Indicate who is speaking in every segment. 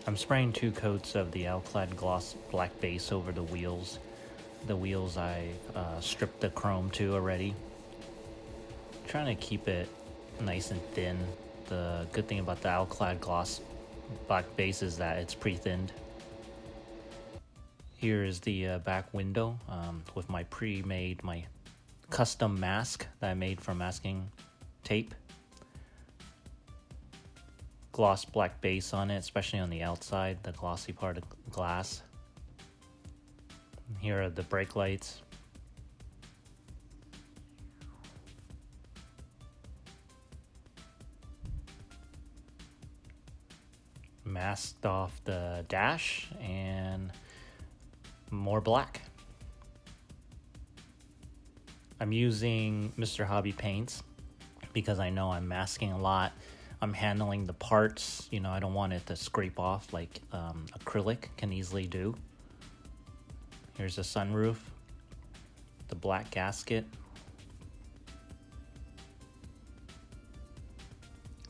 Speaker 1: I'm spraying 2 coats of the Alclad gloss black base over the wheels. The wheels I stripped the chrome to already. Trying to keep it nice and thin. The good thing about the Alclad gloss black base is that it's pre-thinned. Here is the back window with my my custom mask that I made from masking tape. Gloss black base on it, especially on the outside, the glossy part of glass. Here are the brake lights. Masked off the dash and more black. I'm using Mr. Hobby paints because I know I'm masking a lot. I'm handling the parts, I don't want it to scrape off like acrylic can easily do. Here's the sunroof, the black gasket.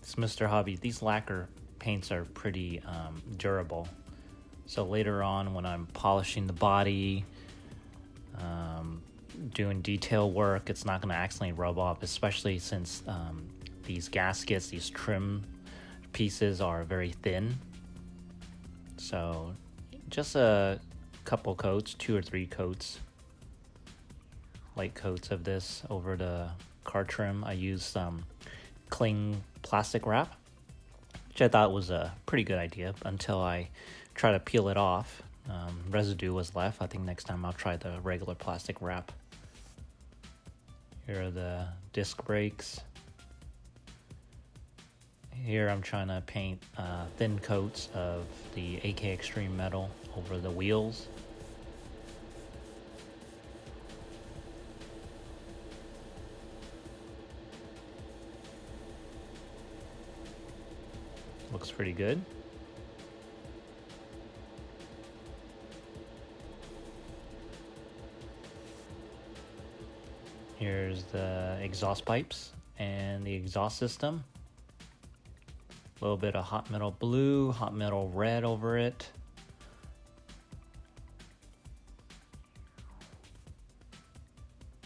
Speaker 1: It's Mr. Hobby. These lacquer paints are pretty durable. So later on when I'm polishing the body, doing detail work, it's not going to accidentally rub off, especially since these gaskets, these trim pieces are very thin. So just a couple coats, 2 or 3 coats, light coats of this over the car trim. I used some cling plastic wrap, which I thought was a pretty good idea until I tried to peel it off. Residue was left. I think next time I'll try the regular plastic wrap. Here are the disc brakes. Here I'm trying to paint thin coats of the AK Extreme metal over the wheels. Looks pretty good. Here's the exhaust pipes and the exhaust system. A little bit of hot metal blue, hot metal red over it.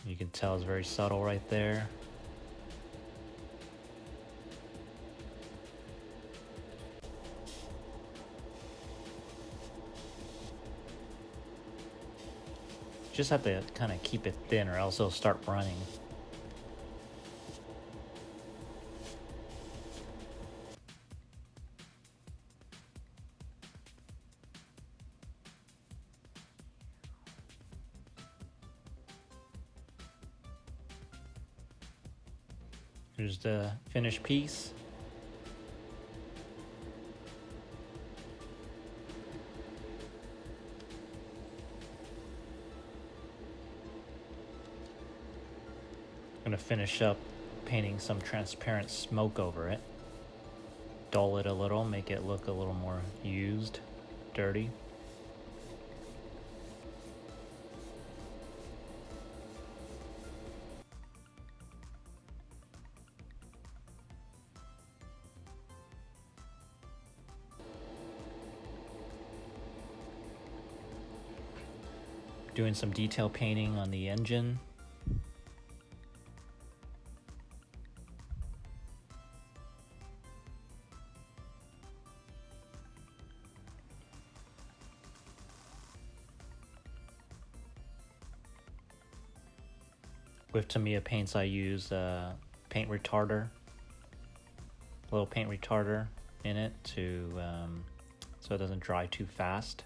Speaker 1: You can tell it's very subtle right there. Just have to kind of keep it thin or else it'll start running. Here's the finished piece. I'm going to finish up painting some transparent smoke over it. Dull it a little, make it look a little more used, dirty. Doing some detail painting on the engine. With Tamiya paints, I use paint retarder, a little paint retarder in it to so it doesn't dry too fast.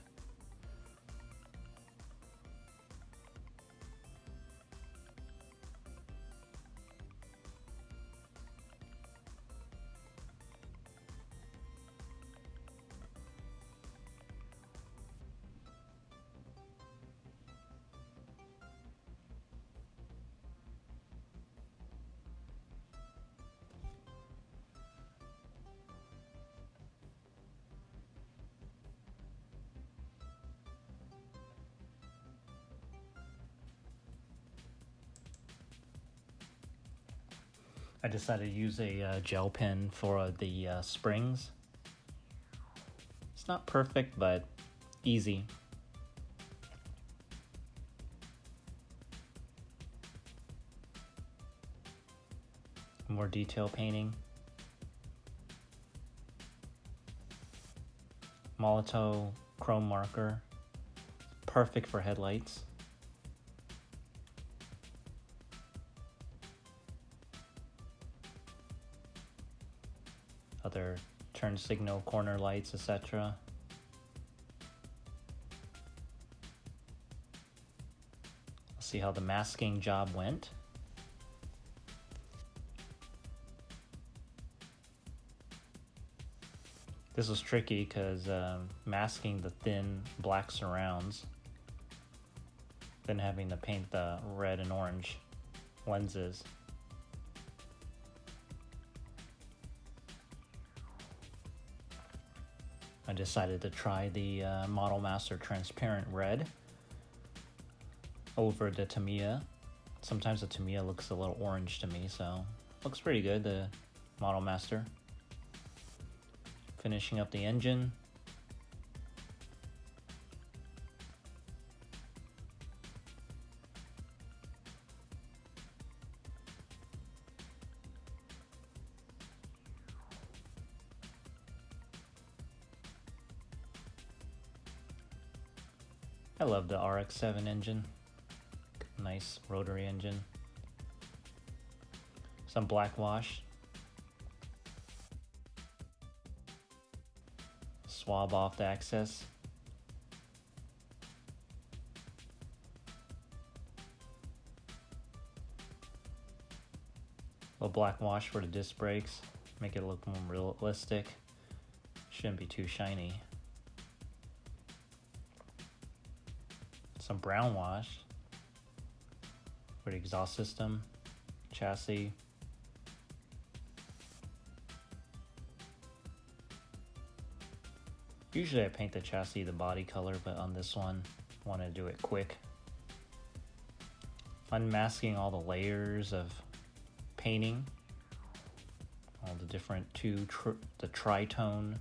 Speaker 1: I decided to use a gel pen for the springs. It's not perfect, but easy. More detail painting. Molotow chrome marker. Perfect for headlights. Other turn signal, corner lights, etc. Let's see how the masking job went. This was tricky because masking the thin black surrounds, then having to paint the red and orange lenses. I decided to try the Model Master Transparent Red over the Tamiya. Sometimes the Tamiya looks a little orange to me, so looks pretty good, the Model Master. Finishing up the engine. I love the RX-7 engine. Nice rotary engine. Some black wash. Swab off the excess. A little black wash for the disc brakes. Make it look more realistic. Shouldn't be too shiny. Some brown wash for the exhaust system, chassis. Usually I paint the chassis the body color, but on this one, I want to do it quick. Unmasking all the layers of painting, all the different the tritone,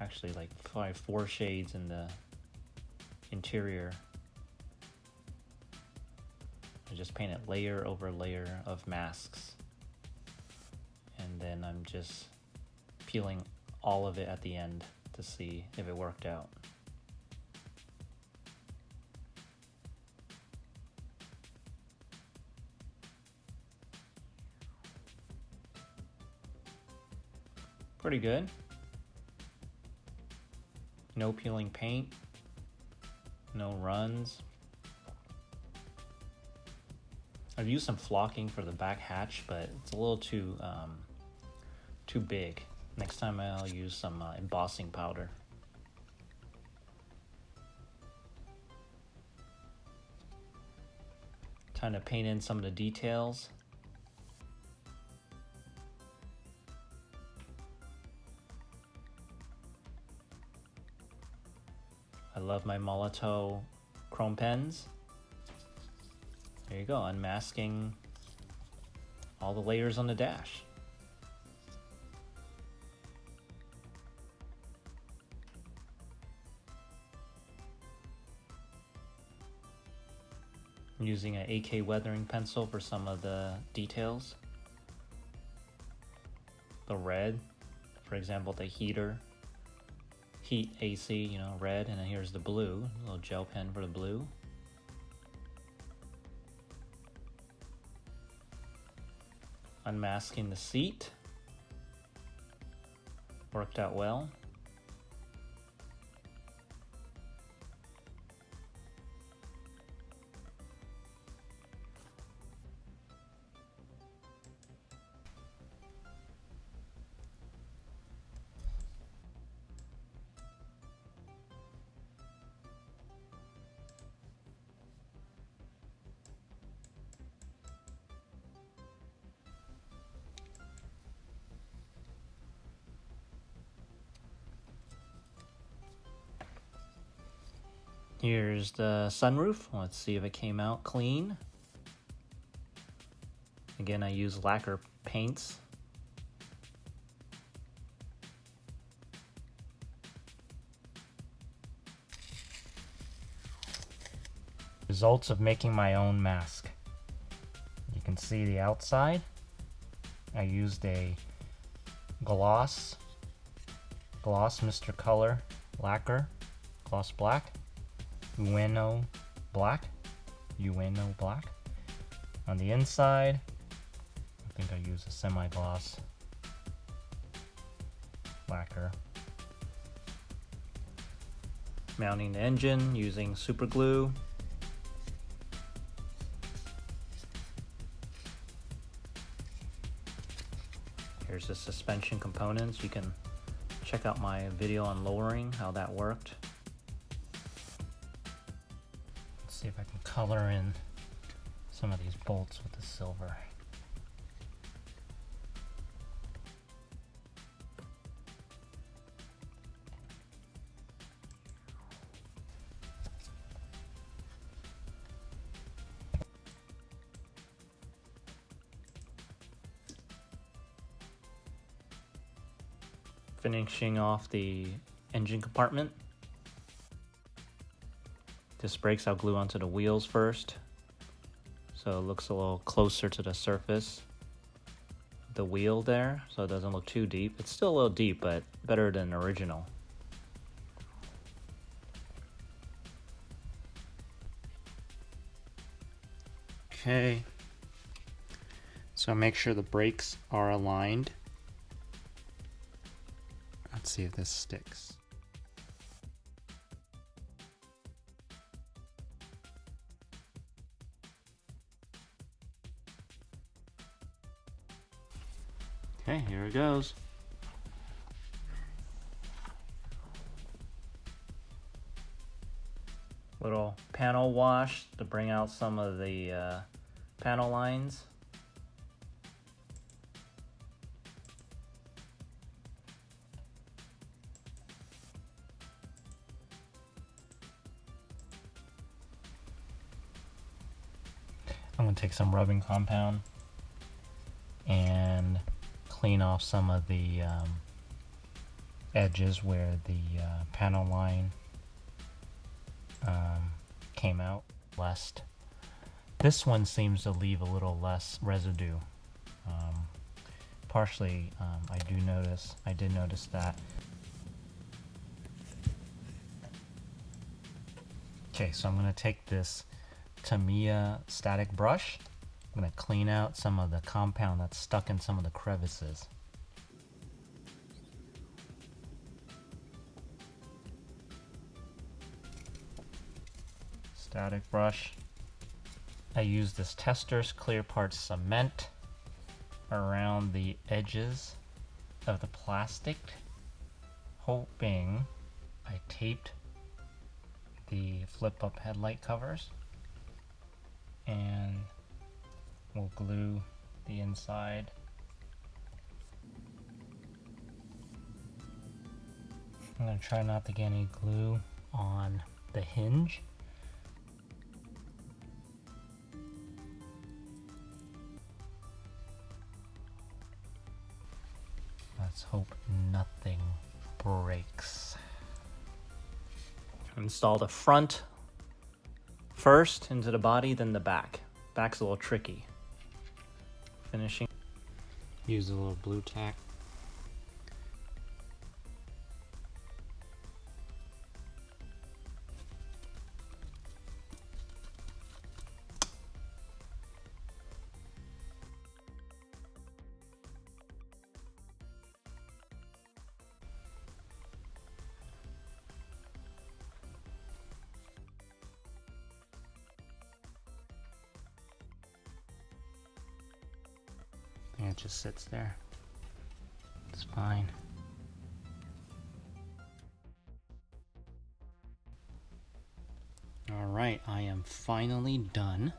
Speaker 1: actually like 4 shades in the interior. I just painted layer over layer of masks, and then I'm just peeling all of it at the end to see if it worked out. Pretty good. No peeling paint, no runs. I've used some flocking for the back hatch, but it's a little too big. Next time I'll use some embossing powder. Time to paint in some of the details. I love my Molotow chrome pens. There you go, unmasking all the layers on the dash. I'm using an AK weathering pencil for some of the details. The red, for example, the heat AC, you know, red, and then here's the blue, a little gel pen for the blue. Unmasking the seat. Worked out well. Here's the sunroof. Let's see if it came out clean. Again, I use lacquer paints. Results of making my own mask. You can see the outside. I used a gloss Mr. Color lacquer, gloss black, Ueno black. On the inside, I think I use a semi-gloss lacquer. Mounting the engine using super glue. Here's the suspension components. You can check out my video on lowering, how that worked. Let's see if I can color in some of these bolts with the silver. Finishing off the engine compartment. Disc brakes I'll glue onto the wheels first, so it looks a little closer to the surface of the wheel there, so it doesn't look too deep. It's still a little deep, but better than original. Okay, so make sure the brakes are aligned. Let's see if this sticks. Okay, here it goes. Little panel wash to bring out some of the panel lines. I'm going to take some rubbing compound and clean off some of the edges where the panel line came out. This one seems to leave a little less residue. Partially, I did notice that. Okay, so I'm going to take this Tamiya static brush. I'm going to clean out some of the compound that's stuck in some of the crevices. Static brush. I use this Tester's Clear Part cement around the edges of the plastic, hoping I taped the flip-up headlight covers, and we'll glue the inside. I'm going to try not to get any glue on the hinge. Let's hope nothing breaks. Install the front first into the body, then the back. Back's a little tricky. Finishing. Use a little blue tack. And it just sits there. It's fine. Alright, I am finally done.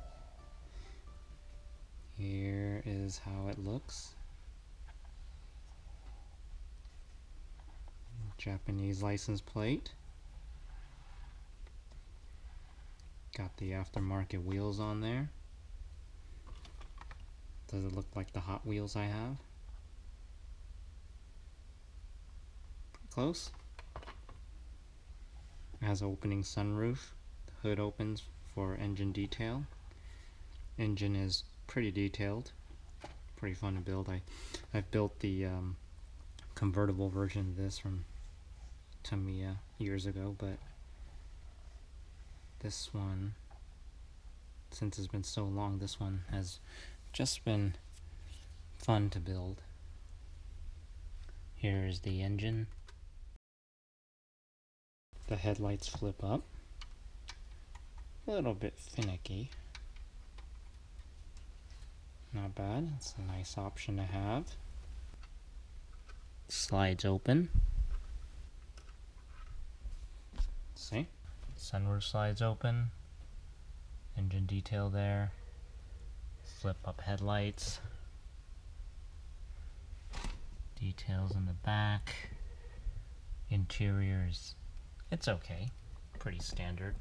Speaker 1: Here is how it looks. Japanese license plate. Got the aftermarket wheels on there. Does it look like the Hot Wheels I have? Pretty close. It has an opening sunroof. The hood opens
Speaker 2: for engine detail. Engine is pretty detailed, pretty fun to build. I've built the convertible version of this from Tamiya years ago, but this one, since it's been so long, this one has just been fun to build. Here's the engine. The headlights flip up. A little bit finicky. Not bad. It's a nice option to have. Slides open. See? Sunroof slides open. Engine detail there. Flip up headlights. Details in the back. Interiors, it's okay. Pretty standard.